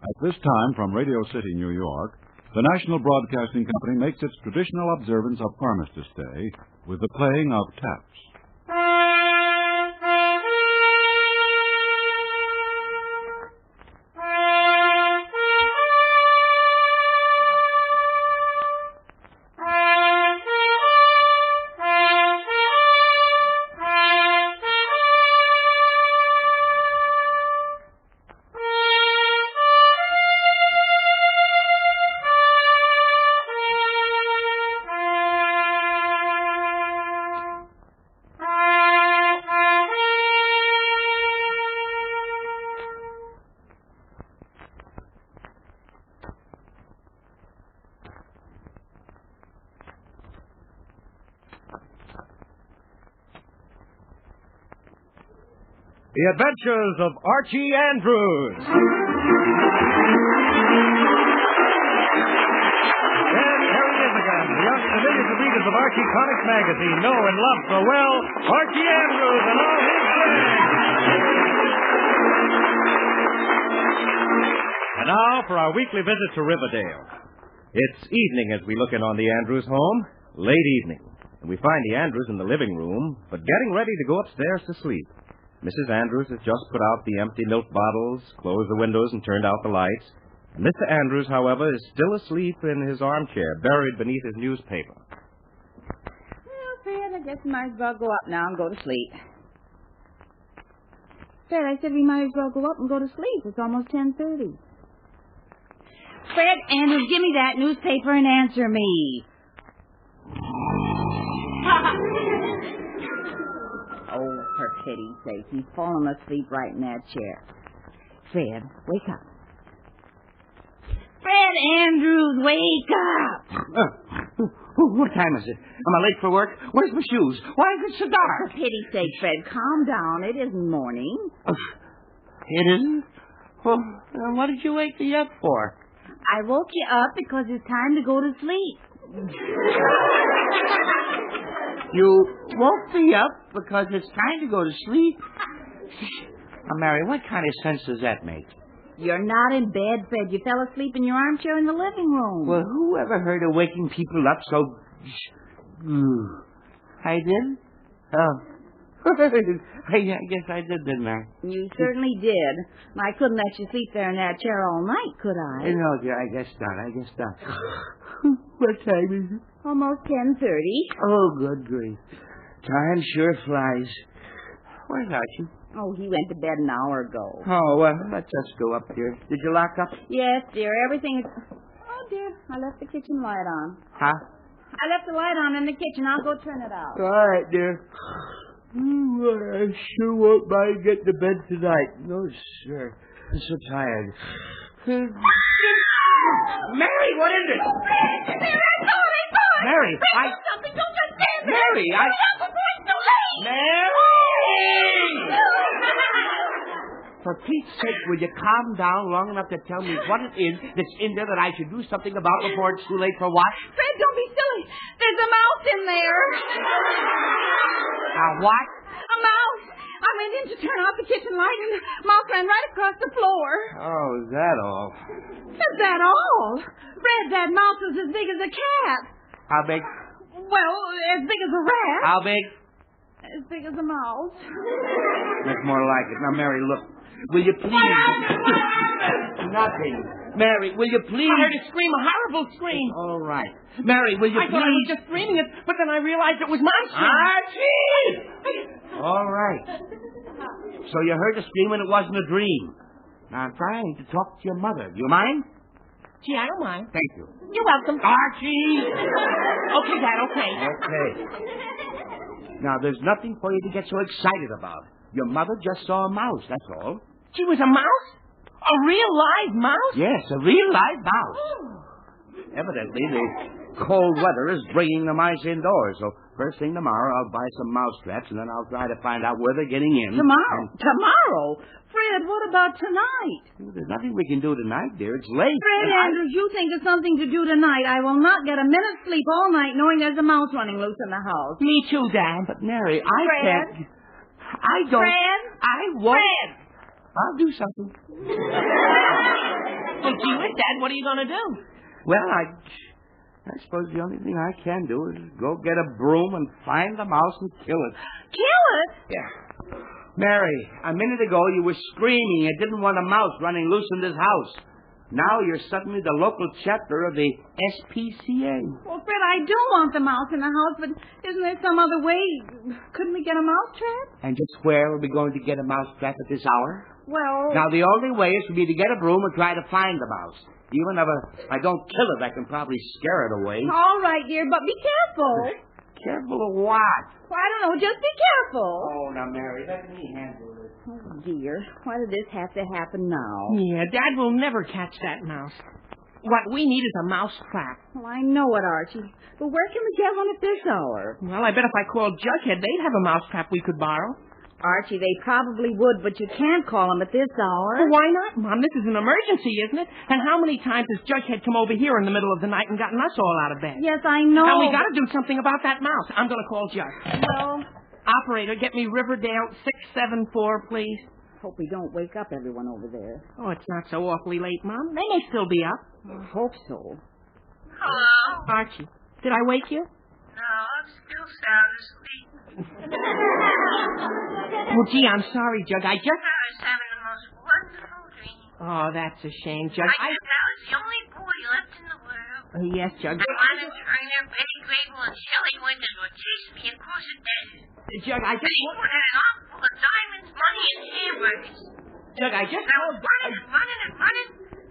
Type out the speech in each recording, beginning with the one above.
At this time, from Radio City, New York, the National Broadcasting Company makes its traditional observance of Armistice Day with the playing of taps. The Adventures of Archie Andrews. Yes, there he is again. The millions of readers of Archie Comics magazine know and love so well Archie Andrews and all his friends. And now for our weekly visit to Riverdale. It's evening as we look in on the Andrews home. Late evening. And we find the Andrews in the living room, but getting ready to go upstairs to sleep. Mrs. Andrews has just put out the empty milk bottles, closed the windows, and turned out the lights. And Mr. Andrews, however, is still asleep in his armchair, buried beneath his newspaper. Well, Fred, I guess we might as well go up now and go to sleep. Fred, I said we might as well go up and go to sleep. It's almost 10:30. Fred, Andrews, give me that newspaper and answer me. Oh, for pity's sake, he's fallen asleep right in that chair. Fred, wake up. Fred Andrews, wake up! What time is it? Am I late for work? Where's my shoes? Why is it so dark? For pity's sake, Fred, calm down. It isn't morning. It isn't? Well, what did you wake me up for? I woke you up because it's time to go to sleep. You woke me up because it's time to go to sleep? Now, Mary, what kind of sense does that make? You're not in bed, Fred. You fell asleep in your armchair in the living room. Well, who ever heard of waking people up so... I did? Oh. I guess I did, didn't I? You certainly did. I couldn't let you sleep there in that chair all night, could I? No, dear, I guess not. What time is it? Almost 10:30. Oh, good grief. Time sure flies. Where's Archie? Oh, he went to bed an hour ago. Oh, well, let's just go up here. Did you lock up? Yes, dear. Everything is... Oh, dear. I left the kitchen light on. Huh? I left the light on in the kitchen. I'll go turn it out. All right, dear. I sure won't mind getting to bed tonight. No, sir. I'm so tired. Mary, what is it? There, I saw it. Mary, Fred, do something. Don't just stand there. Mary, Stop before it's too late. Mary! For Pete's sake, will you calm down long enough to tell me what it is that's in there that I should do something about before it's too late for what? Fred, don't be silly. There's a mouse in there. A what? A mouse. I went in to turn off the kitchen light, and the mouse ran right across the floor. Oh, is that all? Is that all? Fred, that mouse was as big as a cat. How big? Well, as big as a rat. How big? As big as a mouse. That's more like it. Now, Mary, look. Will you please... Nothing. Mary, will you please... I heard a scream, a horrible scream. All right. Mary, will you I please... thought I was just dreaming it, but then I realized it was my scream. Archie! All right. So you heard the scream and it wasn't a dream. Now, I'm trying to talk to your mother. Do you mind? Gee, I don't mind. Thank you. You're welcome. Archie! Okay, Dad, okay. Okay. Now, there's nothing for you to get so excited about. Your mother just saw a mouse, that's all. She was a mouse? A real live mouse? Yes, a real live mouse. Evidently, the cold weather is bringing the mice indoors. So first thing tomorrow, I'll buy some mouse traps, and then I'll try to find out where they're getting in. Tomorrow? Tomorrow? Fred, what about tonight? There's nothing we can do tonight, dear. It's late. Fred Andrews, you think of something to do tonight. I will not get a minute's sleep all night knowing there's a mouse running loose in the house. Me too, Dad. But, Mary, I Fred? can't... I don't... Fred? I won't... Fred! I'll do something. Gee whiz, Dad, what are you going to do? Well, I suppose the only thing I can do is go get a broom and find the mouse and kill it. Kill it? Yeah. Mary, a minute ago you were screaming you didn't want a mouse running loose in this house. Now you're suddenly the local chapter of the SPCA. Well, Fred, I do want the mouse in the house, but isn't there some other way? Couldn't we get a mouse trap? And just where are we going to get a mouse trap at this hour? Well... Now, the only way is for me to get a broom and try to find the mouse. Even if I don't kill it, I can probably scare it away. All right, dear, but be careful. Careful of what? Well, I don't know. Just be careful. Oh, now, Mary, let me handle this. Oh, dear. Why did this have to happen now? Yeah, Dad will never catch that mouse. What we need is a mouse trap. Well, I know it, Archie. But where can we get one at this hour? Well, I bet if I called Jughead, they'd have a mouse trap we could borrow. Archie, they probably would, but you can't call them at this hour. Well, why not, Mom? This is an emergency, isn't it? And how many times has Jughead come over here in the middle of the night and gotten us all out of bed? Yes, I know. And we got to do something about that mouse. I'm going to call Jug. Well... Operator, get me Riverdale 674, please. Hope we don't wake up everyone over there. Oh, it's not so awfully late, Mom. They may still be up. I hope so. Hello? Archie, did I wake you? No, I'm still sound asleep. Well, gee, I'm sorry, Jug. I I was having the most wonderful dream. Oh, that's a shame, Jug. I thought I was the only boy left in the world. Yes, Jug. And Lana Turner, Betty Grable, and Shelley Winters were chasing me across the desert. Jug, I just... Betty Ford had an arm full of diamonds, money, and hamburgers. Jug, I just... And I was running and running and running.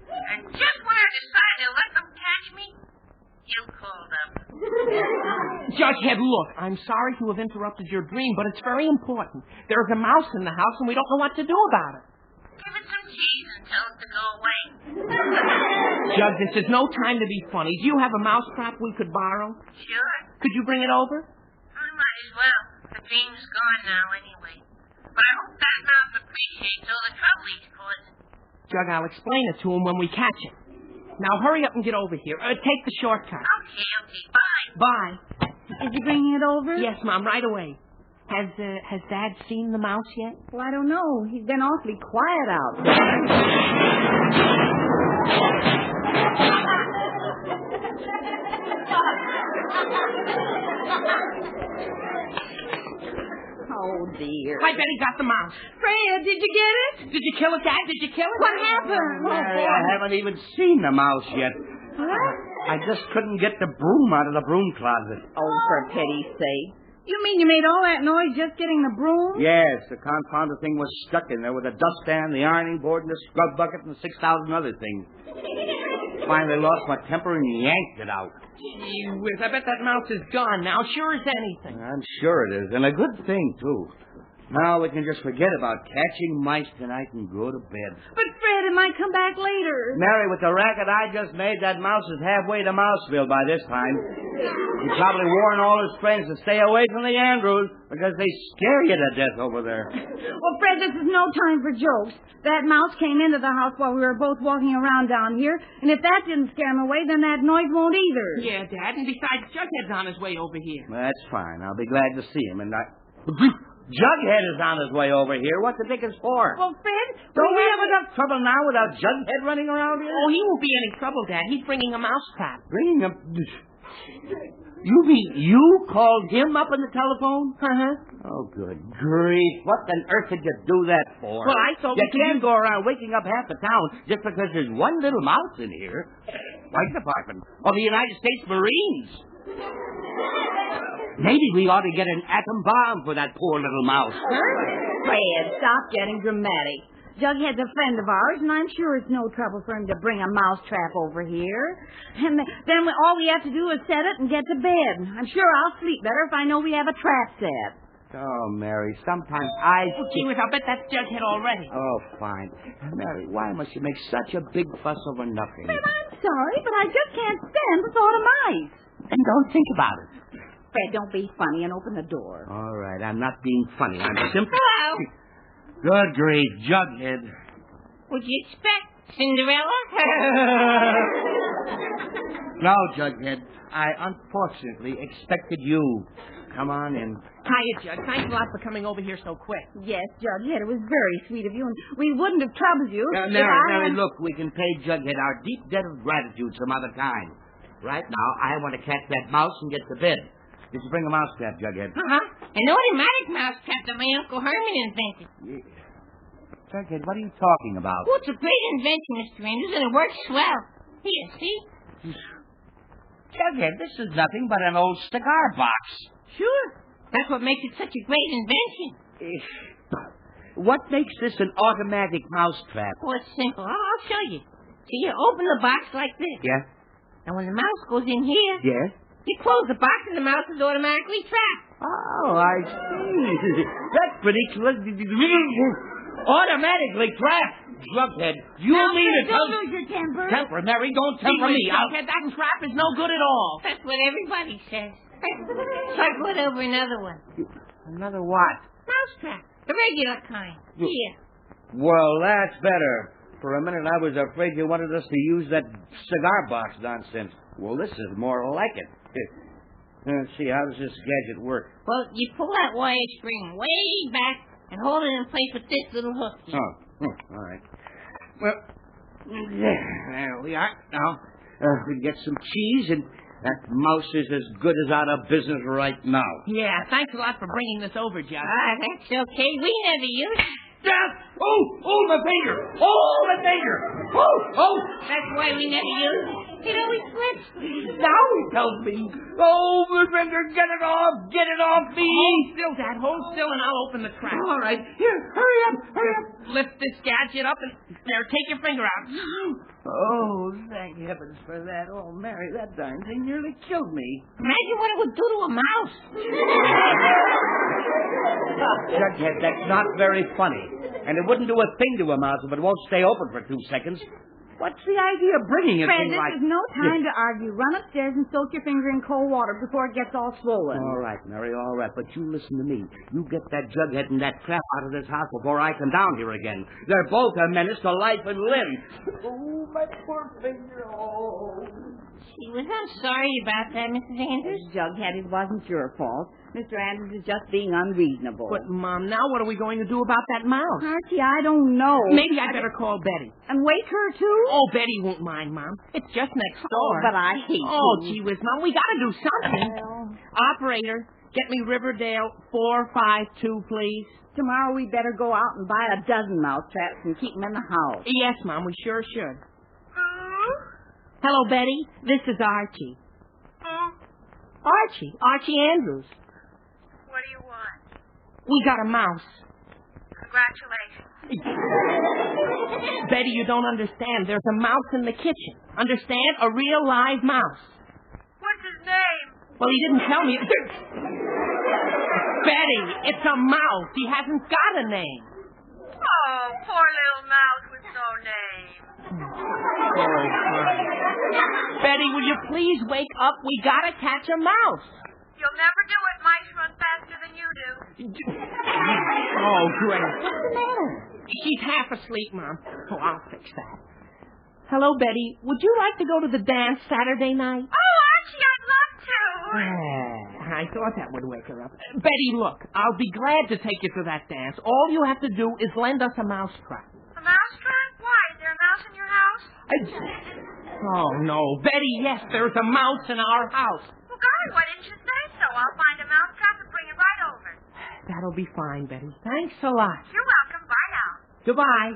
And just when I decided to let them catch me, you called up. Jughead, look, I'm sorry to have interrupted your dream, but it's very important. There's a mouse in the house, and we don't know what to do about it. Give it some cheese and tell it to go away. Jug, this is no time to be funny. Do you have a mouse trap we could borrow? Sure. Could you bring it over? I might as well. The dream's gone now anyway. But I hope that mouse appreciates all the trouble he's causing. Jug, I'll explain it to him when we catch him. Now, hurry up and get over here. Take the shortcut. Okay. Bye. Bye. Is he bringing it over? Yes, Mom, right away. Has Dad seen the mouse yet? Well, I don't know. He's been awfully quiet out there. Oh, dear. I bet he got the mouse. Fred, did you get it? Did you kill it, Dad? Did you kill it? What happened? Mary, I haven't even seen the mouse yet. What? I just couldn't get the broom out of the broom closet. Oh, for pity's sake. You mean you made all that noise just getting the broom? Yes, the confounded thing was stuck in there with the dustpan, the ironing board, and the scrub bucket, and 6,000 other things. Finally lost my temper and yanked it out. Gee whiz, I bet that mouse is gone now, sure as anything. I'm sure it is, and a good thing, too. Now we can just forget about catching mice tonight and go to bed. But, Fred, it might come back later. Mary, with the racket I just made, that mouse is halfway to Mouseville by this time. He probably warned all his friends to stay away from the Andrews because they scare you to death over there. Well, Fred, this is no time for jokes. That mouse came into the house while we were both walking around down here, and if that didn't scare him away, then that noise won't either. Yeah, Dad, and besides, Jughead's on his way over here. That's fine. I'll be glad to see him. And Jughead is on his way over here. What the dick is for? Well, Fred, Don't we have enough trouble now without Jughead running around here? Oh, he won't be any trouble, Dad. He's bringing a mouse trap. Bringing him... You mean you called him up on the telephone? Uh-huh. Oh, good grief. What on earth did you do that for? Well, I thought you we could can't go around waking up half the town just because there's one little mouse in here. White Department of the United States Marines. Maybe we ought to get an atom bomb for that poor little mouse. Fred, stop getting dramatic. Jughead's a friend of ours, and I'm sure it's no trouble for him to bring a mouse trap over here. And then all we have to do is set it and get to bed. I'm sure I'll sleep better if I know we have a trap set. Oh, Mary, sometimes Oh, gee whiz, I'll bet that's Jughead already. Oh, fine. Mary, why must you make such a big fuss over nothing? Fred, I'm sorry, but I just can't stand the thought of mice. And don't think about it. Fred, don't be funny and open the door. All right, I'm not being funny. I'm simply... Hello? Good grief, Jughead. What'd you expect? Cinderella? No, Jughead. I unfortunately expected you. Come on in. Hiya, Jug. Thanks a lot for coming over here so quick. Yes, Jughead, it was very sweet of you, and we wouldn't have troubled you. Now, if Mary, look, we can pay Jughead our deep debt of gratitude some other time. Right now, I want to catch that mouse and get to bed. Did you bring a mouse trap, Jughead? An automatic mousetrap that my Uncle Herman invented. Yeah. Jughead, what are you talking about? Oh, it's a great invention, Mr. Andrews, and it works swell. Here, see? Jughead, this is nothing but an old cigar box. Sure. That's what makes it such a great invention. What makes this an automatic mousetrap? Well, it's simple. I'll show you. See, you open the box like this. Yeah? And when the mouse goes in here, Yeah? you close the box and the mouse is automatically trapped. Oh, I see. That's pretty clear. Automatically trapped. Jughead, you mean it? Don't lose your temper. Temper, Mary, don't temper me. Jughead, that trap is no good at all. That's what everybody says. So I put over another one. Another what? Mousetrap. The regular kind. Here. Well, that's better. For a minute, I was afraid you wanted us to use that cigar box nonsense. Well, this is more like it. Let's see, how does this gadget work? Well, you pull that wire spring way back and hold it in place with this little hook. Oh, all right. Well, there we are. Now, we get some cheese, and that mouse is as good as out of business right now. Yeah, thanks a lot for bringing this over, Jug. That's okay. We never use it. Oh, my finger! Oh, my finger! Oh! That's why we never use it. It always slips. Now he tells me. Oh, my finger, get it off! Get it off me! Hold still, Dad. Hold still, and I'll open the trap. All right, here, hurry up! Lift this gadget up, and there, take your finger out. Oh, thank heavens for that. Oh, Mary, that darn thing nearly killed me. Imagine what it would do to a mouse. Jughead, that's not very funny. And it wouldn't do a thing to a mouse if it won't stay open for 2 seconds. What's the idea of bringing a Fred, thing this like... is no time to argue. Run upstairs and soak your finger in cold water before it gets all swollen. All right, Mary, all right. But you listen to me. You get that Jughead and that trap out of this house before I come down here again. They're both a menace to life and limb. Oh, my poor finger. Oh. She was. I'm sorry about that, Mrs. Andrews. Jughead, it wasn't your fault. Mr. Andrews is just being unreasonable. But, Mom, now what are we going to do about that mouse? Archie, I don't know. Maybe I better call Betty. And wake her, too? Oh, Betty won't mind, Mom. It's just next door. Oh, but I hate Oh, you. gee whiz, Mom, we got to do something. Well, Operator, get me Riverdale 452, please. tomorrow we better go out and buy a dozen mousetraps and keep them in the house. Yes, Mom, we sure should. Hello, Betty. This is Archie. Archie Andrews. What do you want? We got a mouse. Congratulations. Betty, you don't understand. There's a mouse in the kitchen. Understand? A real live mouse. What's his name? Well, he didn't tell me. Betty, it's a mouse. He hasn't got a name. Oh, poor little mouse with no name. Betty, will you please wake up? We gotta catch a mouse. You'll never do it. Mice run faster than you do. Oh, great. What's the matter? She's half asleep, Mom. Oh, I'll fix that. Hello, Betty. Would you like to go to the dance Saturday night? Oh, Archie, I'd love to. I thought that would wake her up. Betty, look, I'll be glad to take you to that dance. All you have to do is lend us a mousetrap. A mousetrap? Why? Is there a mouse in your house? Oh, no. Betty, yes, there's a mouse in our house. Well, golly, why didn't you say so? I'll find a mousetrap and bring it right over. That'll be fine, Betty. Thanks a lot. You're welcome. Bye now. Goodbye.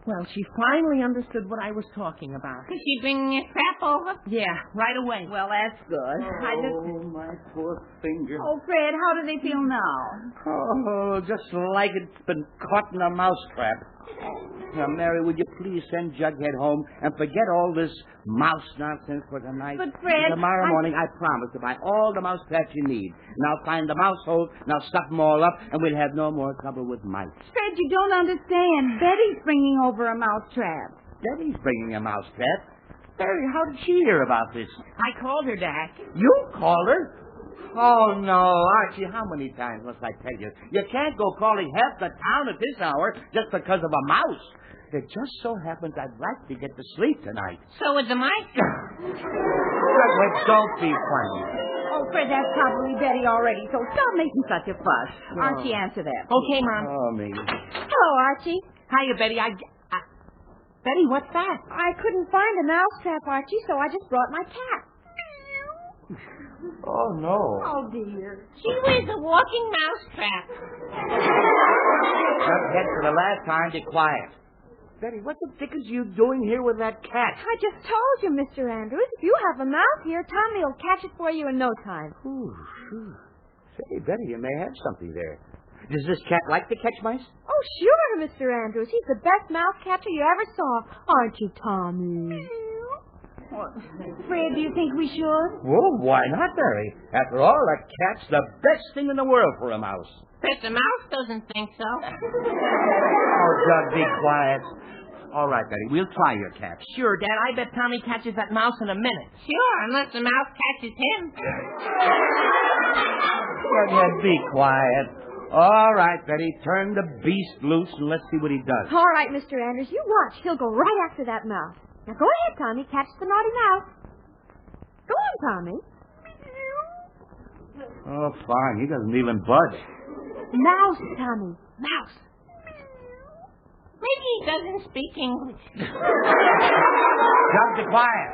Well, she finally understood what I was talking about. Is she bringing your trap over? Yeah, right away. Well, that's good. Oh, my poor finger. Oh, Fred, how do they feel now? Oh, just like it's been caught in a mousetrap. Now, Mary, would you please send Jughead home and forget all this mouse nonsense for tonight? But, Fred, Tomorrow morning, I promise to buy all the mouse traps you need. And I'll find the mouse holes, and I'll stuff them all up, and we'll have no more trouble with mice. Fred, you don't understand. Betty's bringing over a mousetrap. Betty's bringing a mouse trap. Mary, how did she hear about this? I called her, Dad. You called her? Oh, no, Archie, how many times must I tell you? You can't go calling half the town at this hour just because of a mouse. It just so happens I'd like to get to sleep tonight. So would the mice. Jughead, don't be funny. Oh, Fred, that's probably Betty already, so stop making such a fuss. Archie, answer that. Okay, Mom. Oh, me. Hello, Archie. Hiya, Betty. Betty, what's that? I couldn't find a mousetrap, Archie, so I just brought my cat. Oh, no. Oh, dear. She was a walking mousetrap. Jughead, for the last time, be quiet. Betty, what the dickens are you doing here with that cat? I just told you, Mr. Andrews. If you have a mouse here, Tommy will catch it for you in no time. Ooh, phew. Say, Betty, you may have something there. Does this cat like to catch mice? Oh, sure, Mr. Andrews. He's the best mouse catcher you ever saw. Aren't you, Tommy? Fred, do you think we should? Well, why not, Barry? After all, a cat's the best thing in the world for a mouse. But the mouse doesn't think so. Oh, Doug, be quiet. All right, Betty, we'll try your cat. Sure, Dad. I bet Tommy catches that mouse in a minute. Sure, unless the mouse catches him. Jughead, be quiet. All right, Betty, turn the beast loose and let's see what he does. All right, Mr. Andrews, you watch. He'll go right after that mouse. Now go ahead, Tommy. Catch the naughty mouse. Go on, Tommy. Oh, fine. He doesn't even budge. Mouse, Tommy. Mouse. Maybe he doesn't speak English. Jug, be quiet.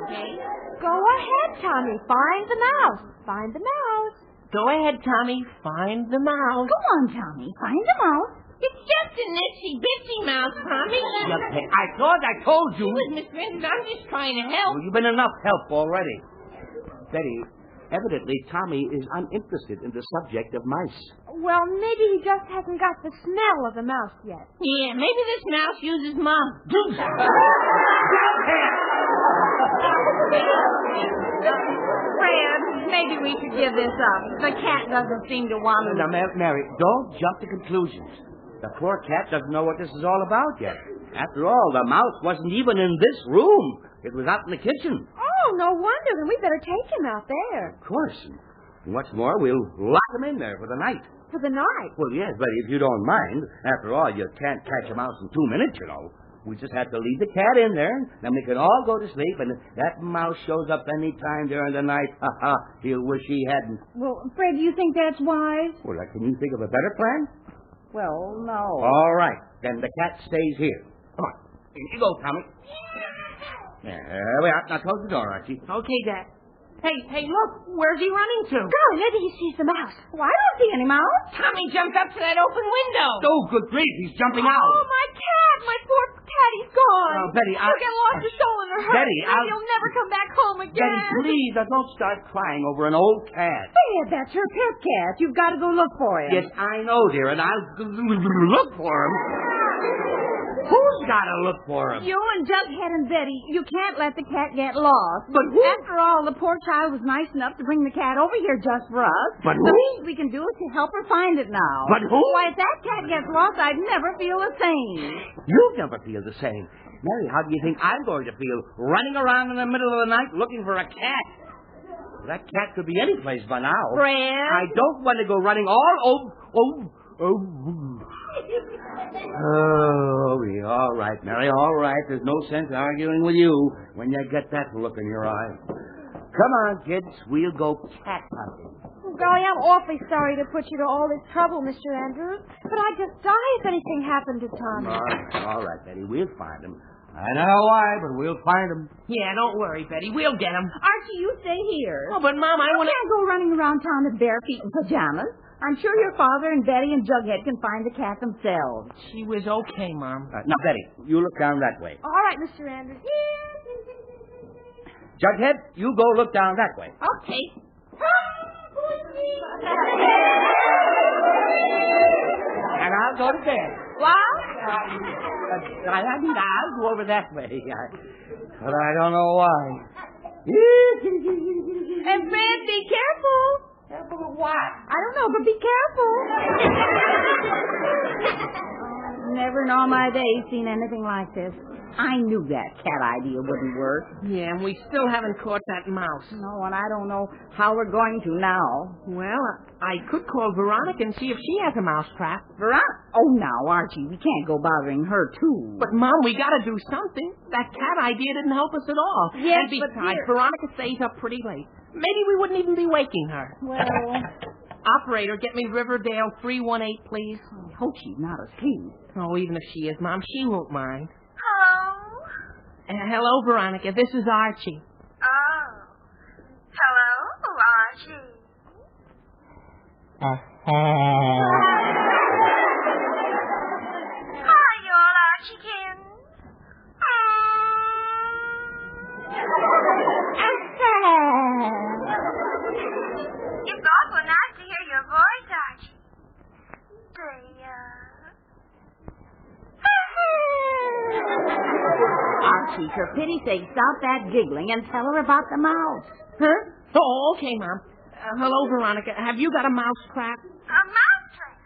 Okay. Go ahead, Tommy. Find the mouse. Find the mouse. Go ahead, Tommy. Find the mouse. Go on, Tommy. Find the mouse. It's just an itsy-bitsy mouse, Tommy. Jughead, I thought I told you. Mr. Andrews, I'm just trying to help. Well, you've been enough help already. Betty, evidently Tommy is uninterested in the subject of mice. Well, maybe he just hasn't got the smell of the mouse yet. Yeah, maybe this mouse uses Mom. Fred, maybe we should give this up. The cat doesn't seem to want to... Now, Mary, don't jump to conclusions. The poor cat doesn't know what this is all about yet. After all, the mouse wasn't even in this room. It was out in the kitchen. Oh, no wonder. Then we better take him out there. Of course. And what's more, we'll lock him in there for the night. For the night. Well, yes, but if you don't mind, after all, you can't catch a mouse in 2 minutes, you know. We just have to leave the cat in there, then we can all go to sleep, and if that mouse shows up any time during the night, he'll wish he hadn't. Well, Fred, do you think that's wise? Well, can you think of a better plan? Well, no. All right, then the cat stays here. Come on. Here you go, Tommy. There we are. Now close the door, Archie. Okay, Dad. Hey, look. Where's he running to? Golly, maybe he sees the mouse. Well, I don't see any mouse. Tommy jumped up to that open window. Oh, good grief, he's jumping out. Oh, my cat. My poor cat, he's gone. Oh, Betty, He'll get lost his soul in her heart. Betty, He'll never come back home again. Betty, please, don't start crying over an old cat. Fred, that's her pet cat. You've got to go look for him. Yes, I know, dear, and I'll look for him. Who's got to look for him? You and Jughead and Betty, you can't let the cat get lost. But who? After all, the poor child was nice enough to bring the cat over here just for us. But The who? least we can do is to help her find it now. But who? Why, if that cat gets lost, I'd never feel the same. You'll never feel the same. Mary, how do you think I'm going to feel running around in the middle of the night looking for a cat? That cat could be any place by now. Fred? I don't want to go running all over. All right, Mary, all right. There's no sense arguing with you when you get that look in your eye. Come on, kids. We'll go cat hunting. Oh, golly, I'm awfully sorry to put you to all this trouble, Mr. Andrews, but I'd just die if anything happened to Tommy. All right, Betty. We'll find him. I don't know why, but we'll find him. Yeah, don't worry, Betty. We'll get him. Archie, you stay here. Oh, but, Mom, I You want to... can't go running around town with bare feet and pajamas. I'm sure your father and Betty and Jughead can find the cat themselves. She was okay, Mom. Now, Betty, you look down that way. All right, Mr. Andrews. Jughead, you go look down that way. Okay. And I'll go to bed. What? I'll go over that way. But I don't know why. And Fred, be careful. Careful of what? I don't know, but be careful. Never in all my days seen anything like this. I knew that cat idea wouldn't work. Yeah, and we still haven't caught that mouse. No, and I don't know how we're going to now. Well, I could call Veronica and see if she has a mouse trap. Veronica? Oh, now, Archie, we can't go bothering her, too. But, Mom, we gotta do something. That cat idea didn't help us at all. Yes, and besides, but Veronica stays up pretty late. Maybe we wouldn't even be waking her. Well, Operator, get me Riverdale 318, please. I hope she's not asleep. Oh, even if she is, Mom, she won't mind. Hello? Hello, Veronica. This is Archie. Oh. Hello, Archie. Hi, you all Archie-kins. It's awful nice to hear your voice, Archie. Archie, for pity's sake, stop that giggling and tell her about the mouse. Huh? Oh, okay, Mom. Hello, Veronica. Have you got a mouse trap? A mouse trap?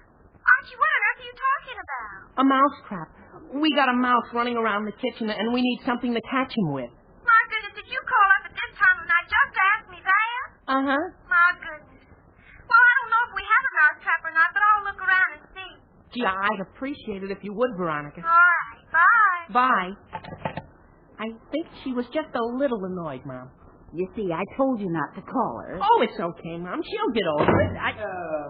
Archie, what on earth are you talking about? A mouse trap. We got a mouse running around the kitchen, and we need something to catch him with. My goodness, did you call up at this time of night just to ask me that? Uh-huh. My goodness. Well, I don't know if we have a mouse trap or not, but I'll look around and see. Gee, I'd appreciate it if you would, Veronica. All right, bye. Bye. I think she was just a little annoyed, Mom. You see, I told you not to call her. Oh, it's okay, Mom. She'll get over it.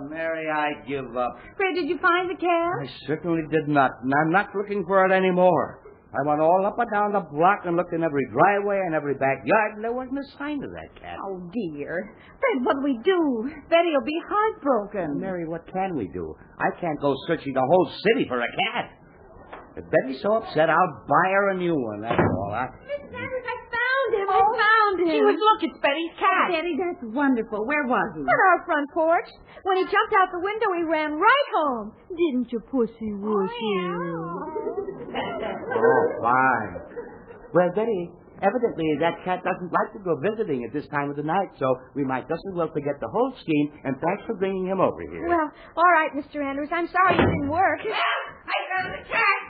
Mary, I give up. Fred, did you find the cat? I certainly did not, and I'm not looking for it anymore. I went all up and down the block and looked in every driveway and every backyard, and there wasn't a sign of that cat. Oh, dear. Fred, what'll we do? Betty'll be heartbroken. Mary, what can we do? I can't go searching the whole city for a cat. If Betty's so upset, I'll buy her a new one, that's all. I found him. I found him. She was, look, it's Betty's cat. Betty, that's wonderful. Where was he? On our front porch. When he jumped out the window, he ran right home. Didn't you, Pussy Wussy? Oh, fine. Well, Betty, evidently that cat doesn't like to go visiting at this time of the night, so we might just as well forget the whole scheme, and thanks for bringing him over here. Well, all right, Mr. Andrews. I'm sorry it didn't work. I found the cat.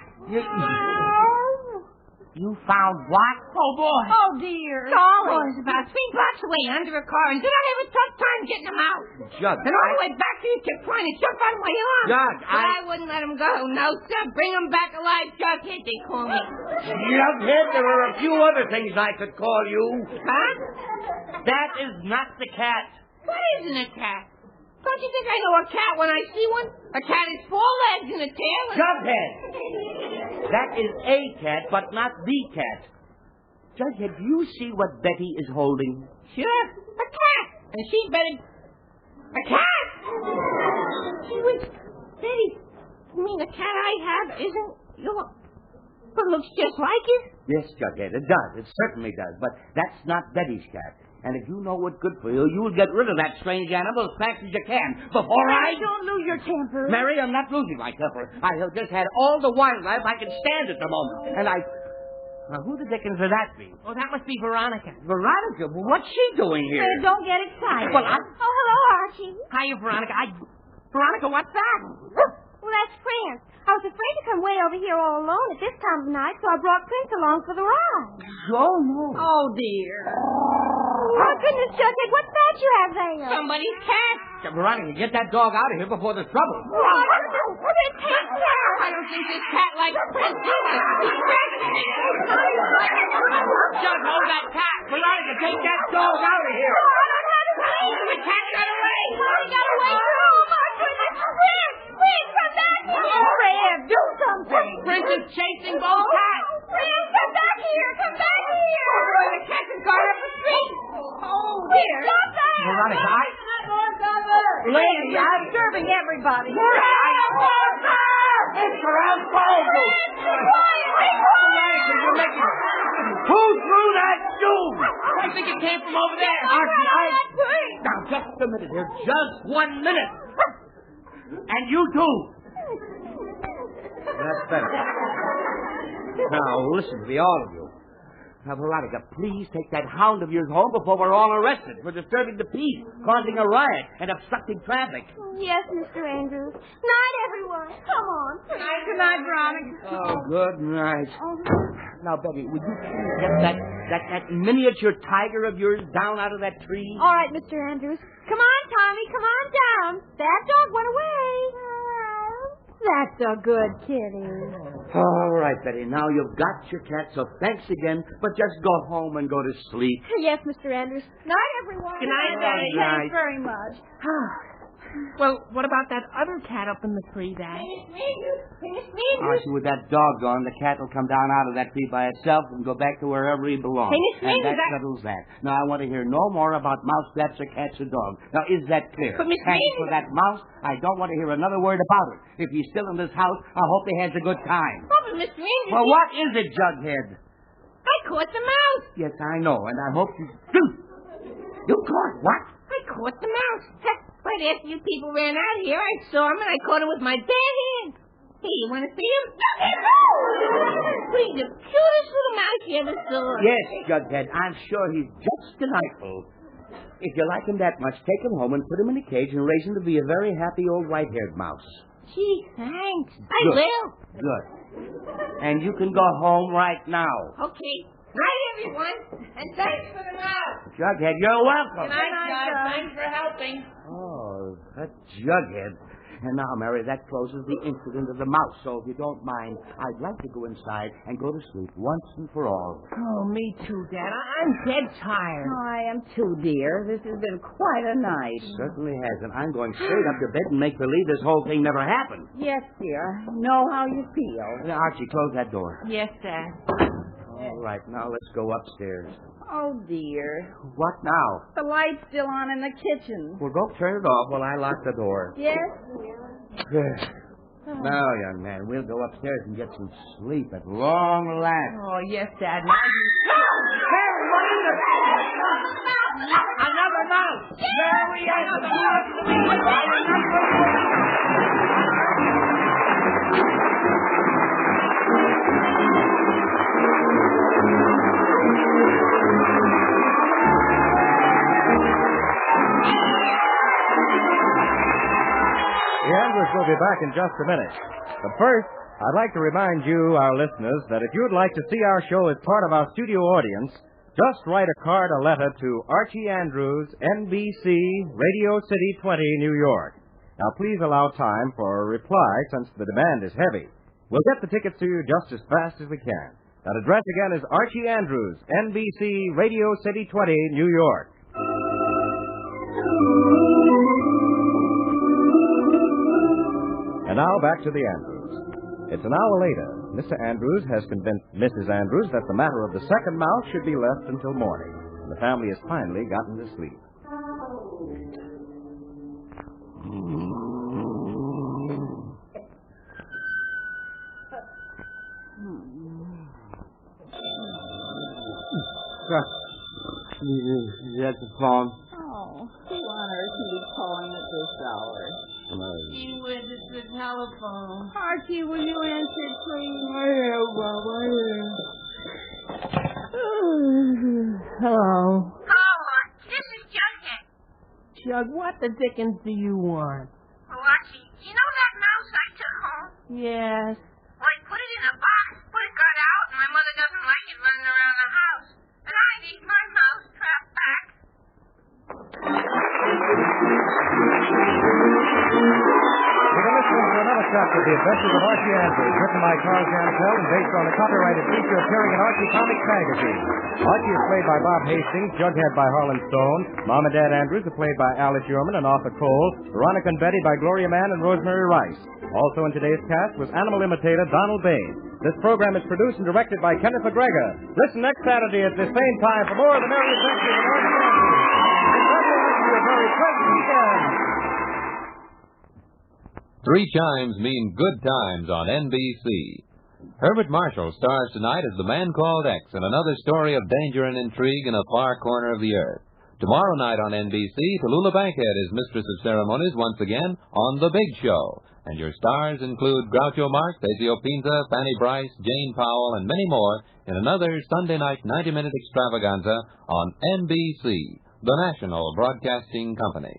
You found what? Oh, boy. Oh, dear. Oh, it's about 3 blocks away under a car, and did I have a tough time getting him out? Jug, And all the way back here, he kept trying to jump out of my arms. Jug, But I wouldn't let him go. No, sir. Bring him back alive, Jughead, they call me. Jughead, there are a few other things I could call you. Huh? That is not the cat. What isn't a cat? Don't you think I know a cat when I see one? A cat has 4 legs and a tail. Jughead! That is a cat, but not the cat. Jughead, do you see what Betty is holding? Sure, a cat. And she's better... A cat! Gee whiz, Betty, you mean the cat I have isn't your... But it looks just like it? Yes, Jughead, it does. It certainly does. But that's not Betty's cat. And if you know what's good for you, you'll get rid of that strange animal as fast as you can. Before Don't lose your temper. Mary, I'm not losing my temper. I have just had all the wildlife I can stand at the moment. And Now, who the dickens would that be? Oh, that must be Veronica. Veronica? What's she doing here? Fred, don't get excited. Well, Oh, hello, Archie. Hiya, Veronica. Veronica, what's that? Well, that's Prince. I was afraid to come way over here all alone at this time of night, so I brought Prince along for the ride. Oh, no. Oh, dear. Oh, goodness, Jughead, what's that you have there? Somebody's cat. Veronica, get that dog out of here before there's trouble. It's his cat. I don't think this cat likes Prince either. Jug, hold that cat. Veronica, take that dog out of here. The cat got away. He got away. Oh, my goodness. Prince, come back here. Fred, do something. Prince is chasing both cats. Prince, come back here. Come back here. The cat has gone up the street. Oh, dear. Stop that. Veronica, Lady, I'm disturbing everybody. it's around Veronica, you're making... Who threw that dude? I think it came from over there. Archie, Now, just a minute here. Just 1 minute. And you too. That's better. Now, listen to me, all of you. Now, Veronica, please take that hound of yours home before we're all arrested for disturbing the peace, causing a riot, and obstructing traffic. Yes, Mr. Andrews. Night, everyone. Come on. Good night, Veronica. Oh, good night. Now, Betty, would you please get that miniature tiger of yours down out of that tree? All right, Mr. Andrews. Come on, Tommy. Come on down. That dog went away. That's a good kitty. All right, Betty. Now you've got your cat, so thanks again. But just go home and go to sleep. Yes, Mr. Andrews. Night, everyone. Good night, Betty. Thanks very much. Well, what about that other cat up in the tree, Dad? Archie, with that dog gone, the cat will come down out of that tree by itself and go back to wherever he belongs. And that settles that. Now, I want to hear no more about mouse traps or cats or dogs. Now, is that clear? But, Miss And for that mouse, I don't want to hear another word about it. If he's still in this house, I hope he has a good time. Oh, but Mr. Andrews... Well, what is it, Jughead? I caught the mouse. Yes, I know, and I hope you... You caught what? I caught the mouse. Right after you people ran out of here, I saw him and I caught him with my bare hand. Hey, you want to see him? He's the cutest little mouse you ever saw. Yes, Jughead, I'm sure he's just delightful. If you like him that much, take him home and put him in a cage and raise him to be a very happy old white-haired mouse. Gee, thanks. I Good. will. Good. And you can go home right now. Okay. Night, everyone. And thanks for the mouse. Jughead, you're welcome. Good night, guys. Thanks for helping. Oh, that Jughead. And now, Mary, that closes the incident of the mouse. So if you don't mind, I'd like to go inside and go to sleep once and for all. Oh, me too, Dad. I'm dead tired. I am too, dear. This has been quite a night. Certainly has. And I'm going straight up to bed and make believe this whole thing never happened. Yes, dear. I know how you feel. Now, Archie, close that door. Yes, Dad. All right, now let's go upstairs. Oh, dear. What now? The light's still on in the kitchen. Well, go turn it off while I lock the door. Yes, dear. Now, young man, we'll go upstairs and get some sleep at long last. Oh, yes, Dad. Now Mary, what is it? Another mouse. Mary, another The Andrews will be back in just a minute. But first, I'd like to remind you, our listeners, that if you'd like to see our show as part of our studio audience, just write a card or letter to Archie Andrews, NBC, Radio City 20, New York. Now, please allow time for a reply since the demand is heavy. We'll get the tickets to you just as fast as we can. That address again is Archie Andrews, NBC, Radio City 20, New York. And now back to the Andrews. It's an hour later. Mr. Andrews has convinced Mrs. Andrews that the matter of the second mouse should be left until morning. And the family has finally gotten to sleep. That's the phone. Oh, who on earth can be calling at this hour? Gee whiz, it's the telephone. Archie, will you answer, please? Hello. Oh, this is Jughead. Jug, what the dickens do you want? Oh, Archie, you know that mouse I took home? Yes. Well, I put it in a box, but it got out, and my mother doesn't like it running around the house. And I need my mouse trap back. We're listening to another chapter of The Adventures of Archie Andrews, written by Carl Jantel and based on a copyrighted feature appearing in Archie Comics magazine. Archie is played by Bob Hastings, Jughead by Harlan Stone, Mom and Dad Andrews are played by Alice Sherman and Arthur Cole, Veronica and Betty by Gloria Mann and Rosemary Rice. Also in today's cast was animal imitator Donald Bain. This program is produced and directed by Kenneth McGregor. Listen next Saturday at the same time for more of the Merry Adventures of Archie Andrews. Congratulations to a very pleasant weekend. 3 chimes mean good times on NBC. Herbert Marshall stars tonight as the man called X in another story of danger and intrigue in a far corner of the earth. Tomorrow night on NBC, Tallulah Bankhead is mistress of ceremonies once again on The Big Show. And your stars include Groucho Marx, Ezio Pinza, Fanny Bryce, Jane Powell, and many more in another Sunday night 90-minute extravaganza on NBC, the National Broadcasting Company.